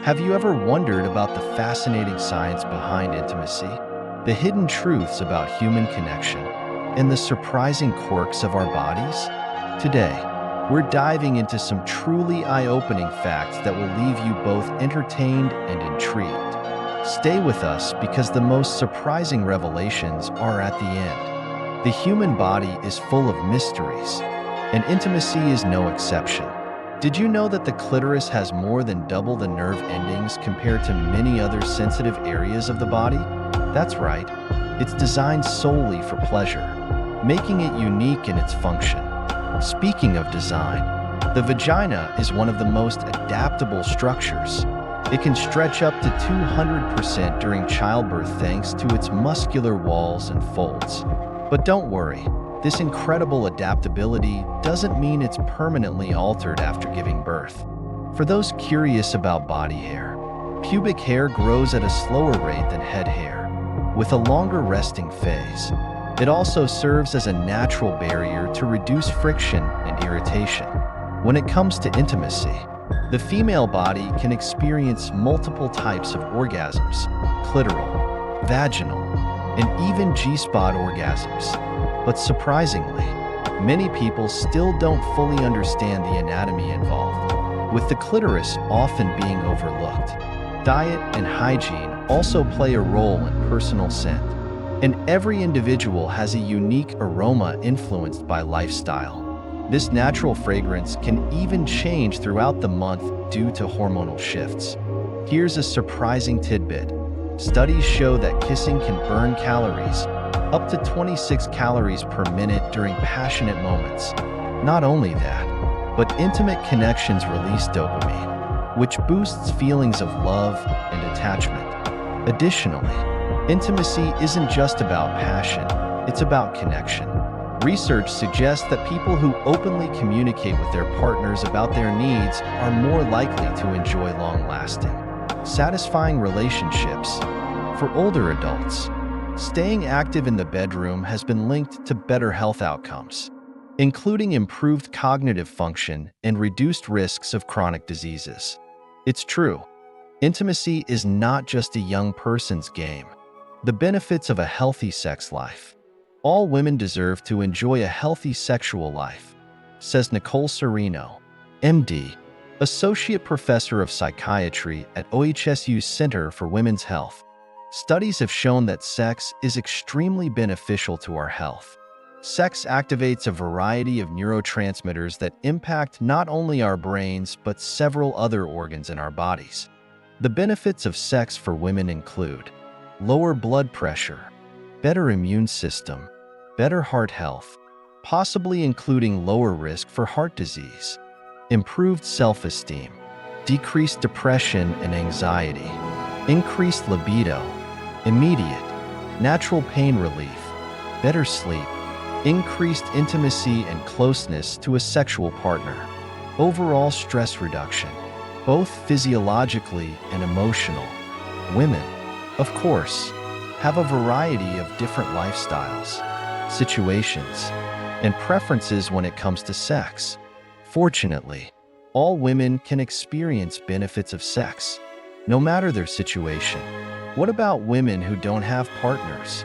Have you ever wondered about the fascinating science behind intimacy, the hidden truths about human connection, and the surprising quirks of our bodies? Today, we're diving into some truly eye-opening facts that will leave you both entertained and intrigued. Stay with us because the most surprising revelations are at the end. The human body is full of mysteries, and intimacy is no exception. Did you know that the clitoris has more than double the nerve endings compared to many other sensitive areas of the body? That's right, it's designed solely for pleasure, making it unique in its function. Speaking of design, the vagina is one of the most adaptable structures. It can stretch up to 200% during childbirth thanks to its muscular walls and folds. But don't worry, this incredible adaptability doesn't mean it's permanently altered after giving birth. For those curious about body hair, pubic hair grows at a slower rate than head hair, with a longer resting phase. It also serves as a natural barrier to reduce friction and irritation. When it comes to intimacy, the female body can experience multiple types of orgasms: clitoral, vaginal, and even G-spot orgasms. But surprisingly, many people still don't fully understand the anatomy involved, with the clitoris often being overlooked. Diet and hygiene also play a role in personal scent, and every individual has a unique aroma influenced by lifestyle. This natural fragrance can even change throughout the month due to hormonal shifts. Here's a surprising tidbit. Studies show that kissing can burn calories, up to 26 calories per minute during passionate moments. Not only that, but intimate connections release dopamine, which boosts feelings of love and attachment. Additionally, intimacy isn't just about passion, it's about connection. Research suggests that people who openly communicate with their partners about their needs are more likely to enjoy long-lasting, satisfying relationships. For older adults, staying active in the bedroom has been linked to better health outcomes, including improved cognitive function and reduced risks of chronic diseases. It's true, intimacy is not just a young person's game. The benefits of a healthy sex life. All women deserve to enjoy a healthy sexual life, says Nicole Serino, MD, Associate Professor of Psychiatry at OHSU's Center for Women's Health. Studies have shown that sex is extremely beneficial to our health. Sex activates a variety of neurotransmitters that impact not only our brains but several other organs in our bodies. The benefits of sex for women include lower blood pressure, better immune system, better heart health, possibly including lower risk for heart disease, improved self-esteem, decreased depression and anxiety, increased libido, immediate, natural pain relief, better sleep, increased intimacy and closeness to a sexual partner, overall stress reduction, both physiologically and emotional. Women, of course, have a variety of different lifestyles, situations, and preferences when it comes to sex. Fortunately, all women can experience benefits of sex, no matter their situation. What about women who don't have partners?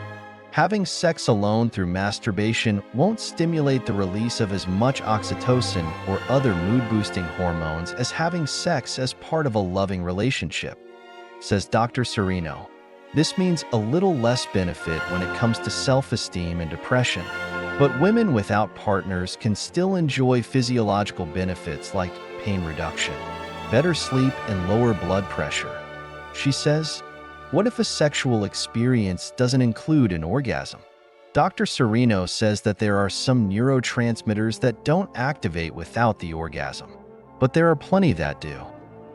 Having sex alone through masturbation won't stimulate the release of as much oxytocin or other mood-boosting hormones as having sex as part of a loving relationship, says Dr. Serino. This means a little less benefit when it comes to self-esteem and depression. But women without partners can still enjoy physiological benefits like pain reduction, better sleep, and lower blood pressure. She says, what if a sexual experience doesn't include an orgasm? Dr. Serino says that there are some neurotransmitters that don't activate without the orgasm, but there are plenty that do.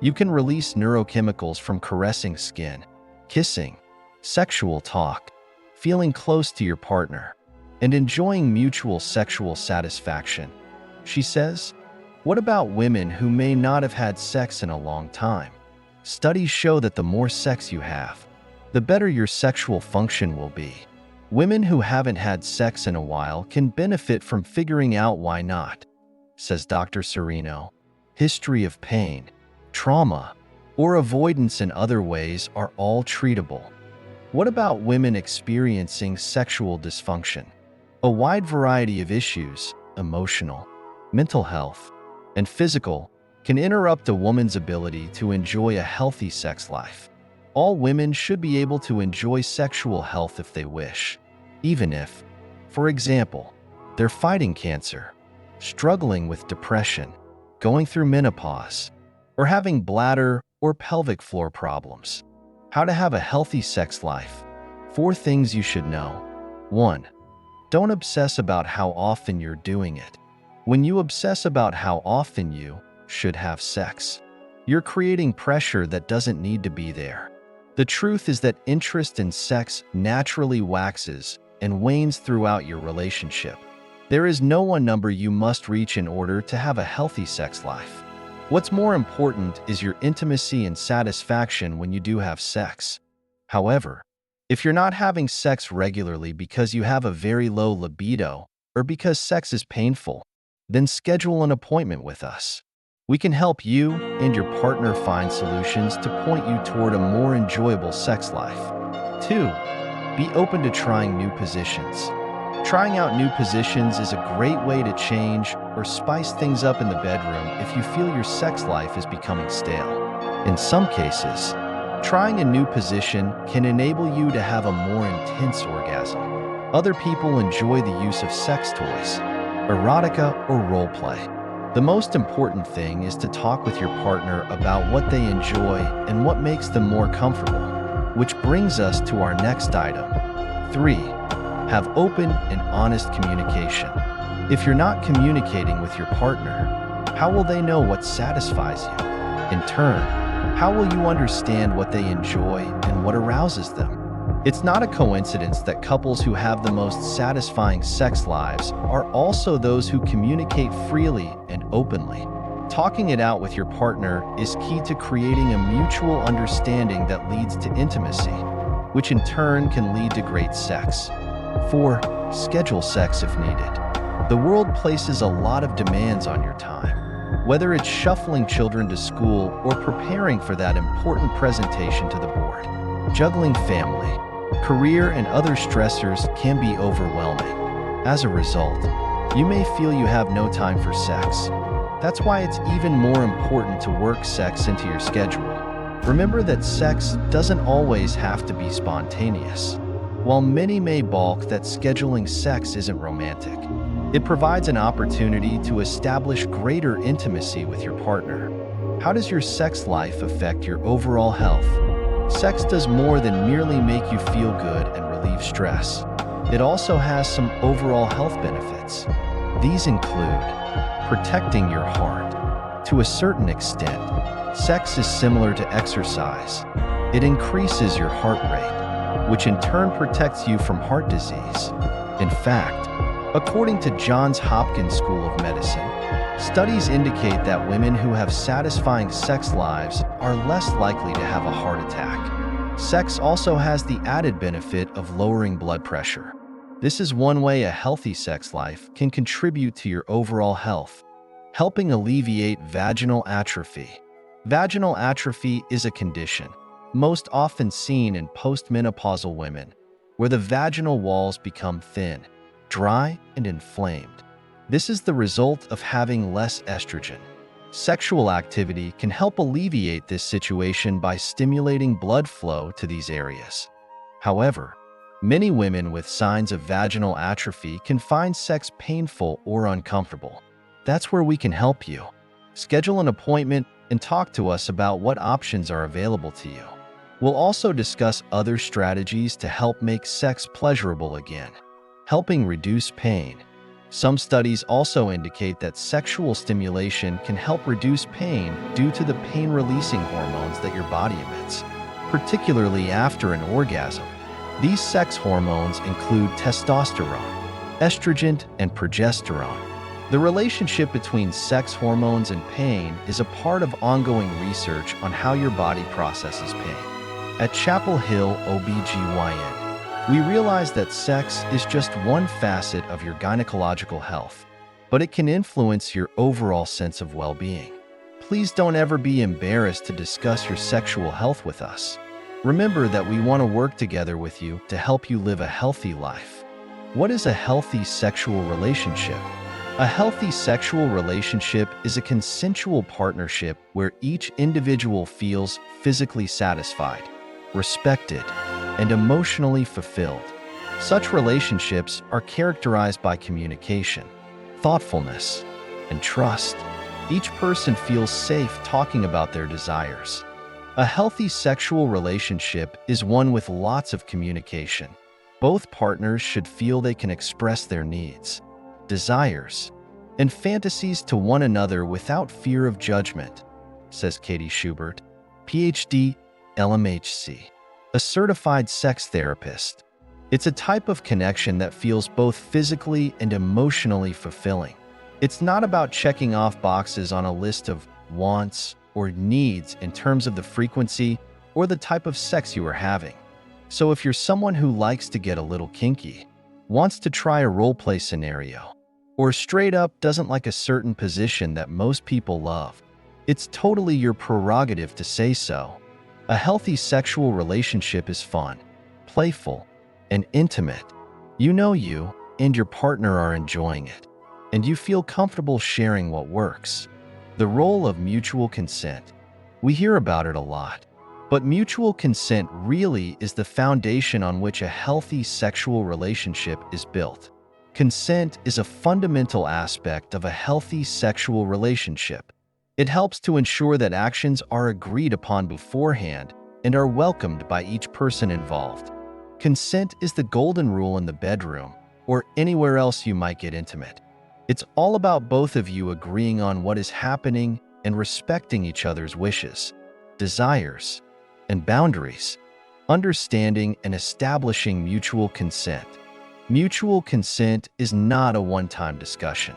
You can release neurochemicals from caressing skin, kissing, sexual talk, feeling close to your partner, and enjoying mutual sexual satisfaction. She says, what about women who may not have had sex in a long time? Studies show that the more sex you have, the better your sexual function will be. Women who haven't had sex in a while can benefit from figuring out why not, says Dr. Serino. History of pain, trauma, or avoidance in other ways are all treatable. What about women experiencing sexual dysfunction? A wide variety of issues, emotional, mental health, and physical, can interrupt a woman's ability to enjoy a healthy sex life. All women should be able to enjoy sexual health if they wish, even if, for example, they're fighting cancer, struggling with depression, going through menopause, or having bladder or pelvic floor problems. How to have a healthy sex life. 4 things you should know. 1. Don't obsess about how often you're doing it. When you obsess about how often you should have sex, you're creating pressure that doesn't need to be there. The truth is that interest in sex naturally waxes and wanes throughout your relationship. There is no one number you must reach in order to have a healthy sex life. What's more important is your intimacy and satisfaction when you do have sex. However, if you're not having sex regularly because you have a very low libido or because sex is painful, then schedule an appointment with us. We can help you and your partner find solutions to point you toward a more enjoyable sex life. 2. Be open to trying new positions. Trying out new positions is a great way to change or spice things up in the bedroom if you feel your sex life is becoming stale. In some cases, trying a new position can enable you to have a more intense orgasm. Other people enjoy the use of sex toys, erotica, or role play. The most important thing is to talk with your partner about what they enjoy and what makes them more comfortable, which brings us to our next item. 3. Have open and honest communication. If you're not communicating with your partner, how will they know what satisfies you? In turn, how will you understand what they enjoy and what arouses them? It's not a coincidence that couples who have the most satisfying sex lives are also those who communicate freely and openly. Talking it out with your partner is key to creating a mutual understanding that leads to intimacy, which in turn can lead to great sex. 4. Schedule sex if needed. The world places a lot of demands on your time. Whether it's shuffling children to school or preparing for that important presentation to the board, juggling family, career, and other stressors can be overwhelming. As a result, you may feel you have no time for sex. That's why it's even more important to work sex into your schedule. Remember that sex doesn't always have to be spontaneous. While many may balk that scheduling sex isn't romantic, it provides an opportunity to establish greater intimacy with your partner. How does your sex life affect your overall health? Sex does more than merely make you feel good and relieve stress. It also has some overall health benefits. These include protecting your heart. To a certain extent, sex is similar to exercise. It increases your heart rate, which in turn protects you from heart disease. In fact, according to Johns Hopkins School of Medicine, studies indicate that women who have satisfying sex lives are less likely to have a heart attack. Sex also has the added benefit of lowering blood pressure. This is one way a healthy sex life can contribute to your overall health, helping alleviate vaginal atrophy. Vaginal atrophy is a condition most often seen in postmenopausal women, where the vaginal walls become thin, dry, and inflamed. This is the result of having less estrogen. Sexual activity can help alleviate this situation by stimulating blood flow to these areas. However, many women with signs of vaginal atrophy can find sex painful or uncomfortable. That's where we can help you. Schedule an appointment and talk to us about what options are available to you. We'll also discuss other strategies to help make sex pleasurable again, helping reduce pain. Some studies also indicate that sexual stimulation can help reduce pain due to the pain-releasing hormones that your body emits, particularly after an orgasm. These sex hormones include testosterone, estrogen, and progesterone. The relationship between sex hormones and pain is a part of ongoing research on how your body processes pain. At Chapel Hill OB/GYN, we realize that sex is just one facet of your gynecological health, but it can influence your overall sense of well-being. please don't ever be embarrassed to discuss your sexual health with us. Remember that we want to work together with you to help you live a healthy life. What is a healthy sexual relationship? A healthy sexual relationship is a consensual partnership where each individual feels physically satisfied, respected, and emotionally fulfilled. Such relationships are characterized by communication, thoughtfulness, and trust. Each person feels safe talking about their desires. A healthy sexual relationship is one with lots of communication. Both partners should feel they can express their needs, desires, and fantasies to one another without fear of judgment, says Katie Schubert, PhD, LMHC, a certified sex therapist. It's a type of connection that feels both physically and emotionally fulfilling. It's not about checking off boxes on a list of wants or needs in terms of the frequency or the type of sex you are having. So if you're someone who likes to get a little kinky, wants to try a role-play scenario, or straight up doesn't like a certain position that most people love, it's totally your prerogative to say so. A healthy sexual relationship is fun, playful, and intimate. You know you and your partner are enjoying it, and you feel comfortable sharing what works. The role of mutual consent. We hear about it a lot, but mutual consent really is the foundation on which a healthy sexual relationship is built. Consent is a fundamental aspect of a healthy sexual relationship. It helps to ensure that actions are agreed upon beforehand and are welcomed by each person involved. Consent is the golden rule in the bedroom or anywhere else you might get intimate. It's all about both of you agreeing on what is happening and respecting each other's wishes, desires, and boundaries. Understanding and establishing mutual consent. Mutual consent is not a one-time discussion.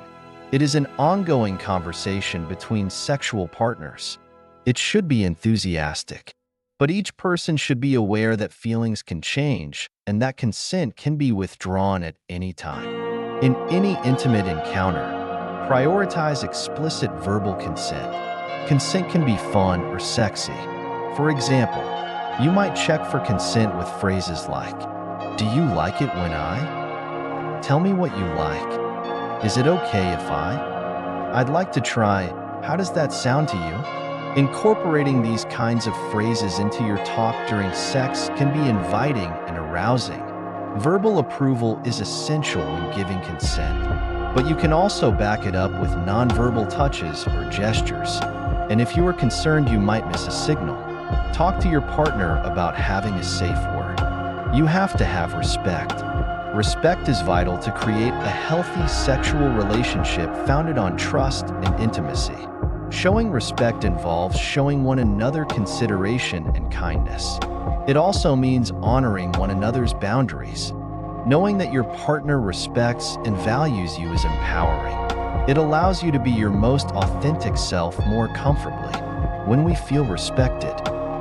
It is an ongoing conversation between sexual partners. It should be enthusiastic, but each person should be aware that feelings can change and that consent can be withdrawn at any time. In any intimate encounter, prioritize explicit verbal consent. Consent can be fun or sexy. For example, you might check for consent with phrases like, "Do you like it when I?" "Tell me what you like." "Is it okay if I?" "I'd like to try." "How does that sound to you?" Incorporating these kinds of phrases into your talk during sex can be inviting and arousing. Verbal approval is essential when giving consent, but you can also back it up with nonverbal touches or gestures. And if you are concerned you might miss a signal, talk to your partner about having a safe word. You have to have respect. Respect is vital to create a healthy sexual relationship founded on trust and intimacy. Showing respect involves showing one another consideration and kindness. It also means honoring one another's boundaries. Knowing that your partner respects and values you is empowering. It allows you to be your most authentic self more comfortably. When we feel respected,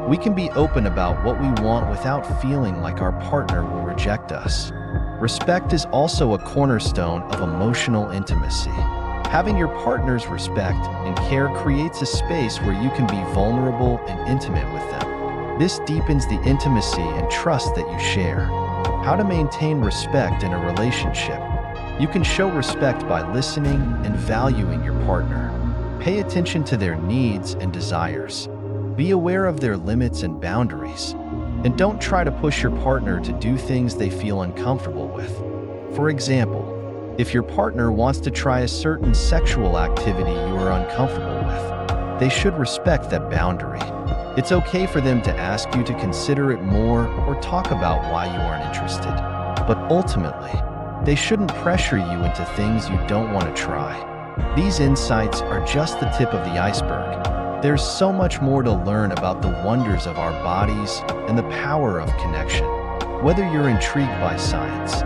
we can be open about what we want without feeling like our partner will reject us. Respect is also a cornerstone of emotional intimacy. Having your partner's respect and care creates a space where you can be vulnerable and intimate with them. This deepens the intimacy and trust that you share. How to maintain respect in a relationship. You can show respect by listening and valuing your partner. Pay attention to their needs and desires. Be aware of their limits and boundaries. And don't try to push your partner to do things they feel uncomfortable with. For example, if your partner wants to try a certain sexual activity you are uncomfortable with, they should respect that boundary. It's okay for them to ask you to consider it more or talk about why you aren't interested. But ultimately, they shouldn't pressure you into things you don't want to try. These insights are just the tip of the iceberg. There's so much more to learn about the wonders of our bodies and the power of connection. Whether you're intrigued by science,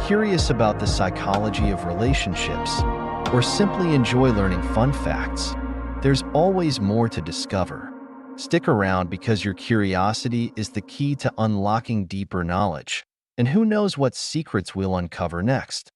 curious about the psychology of relationships, or simply enjoy learning fun facts, there's always more to discover. Stick around because your curiosity is the key to unlocking deeper knowledge. And who knows what secrets we'll uncover next.